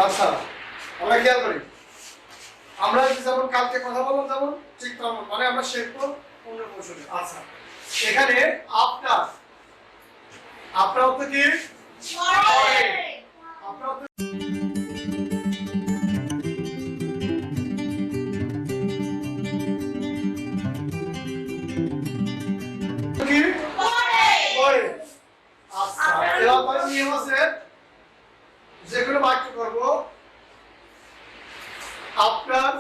আচ্ছা আমরা খেয়াল করি আমরা যেমন কালকে কথা বললাম যেমন ঠিক তেমন মানে আমরা শিখব অন্য কৌশলে। আচ্ছা এখানে আপনার আপনার অর্থ কি পরে আপনার অর্থ কি পরে পরে। আচ্ছা এবার তাহলে নিয়ম আছে যেগুলো বাক্য করব আপনার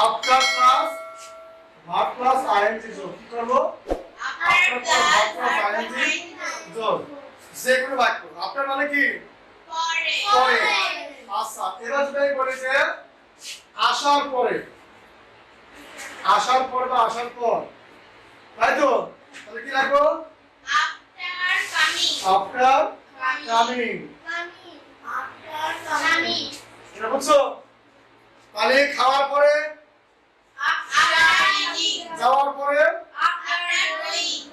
আপনার প্লাস ভার্ব প্লাস আইএনজি যোগ কি করব আপনার প্লাস ভার্ব প্লাস আইএনজি যোগ যেগুলো বাক্য আপনার মানে কি পরে পরে। আচ্ছা এবার যেটাই বলেছে আসার পরে আসার পর বা আসার পর তাই তো তাহলে কি লাগবে আফটার কামিং এটা বুঝছো তাহলে খাওয়ার পরে যাওয়ার পরে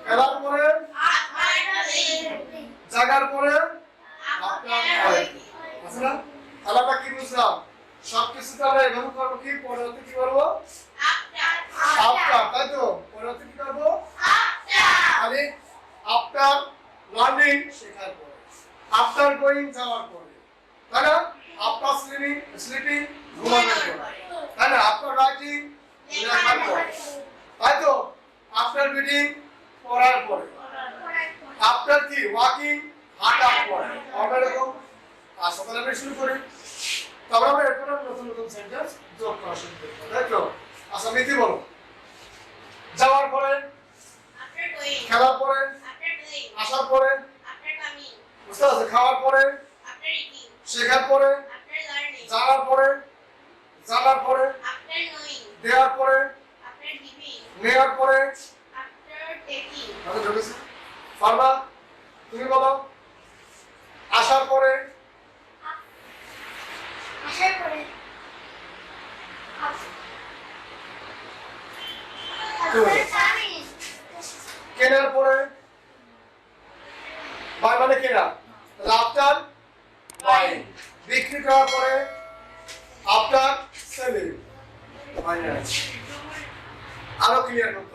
খেলার পরে জাগার পরে আচ্ছা না তাহলে আমরা কি বুঝলাম সবকিছু তাহলে এভাবে করবো কি পরবর্তী কি করবো আফটার তাই তো পরবর্তী কি করবো তাহলে আফটার লার্নিং শেখার পরে আফটার গোয়িং যাওয়ার পরে তাই না আফটার স্লিপিং ঘুমানোর পরে তাই না আফটার রাইটিং লেখার পরে তাই তো আফটার রিডিং পড়ার পরে আফটার কি ওয়াকিং হাঁটার পরে আমরা এরকম সকালে আমরা শুরু করি তারপর আমরা এরপর নতুন নতুন সেন্টেন্স যোগ করা শুরু করি তাই তো। আচ্ছা মিতি বলো যাওয়ার পরে খেলার পরে আসার পরে বুঝতে পারছো খাওয়ার পরে শেখার পরে জানার পরে জানার পরে দেওয়ার পরে নেওয়ার পরে পারবা তুমি বলো আসার পরে কেনার পরে বাই মানে কেনা আফটার বাইং বিক্রি করার পরে আফটার সেলিং আরো ক্লিয়ার করতে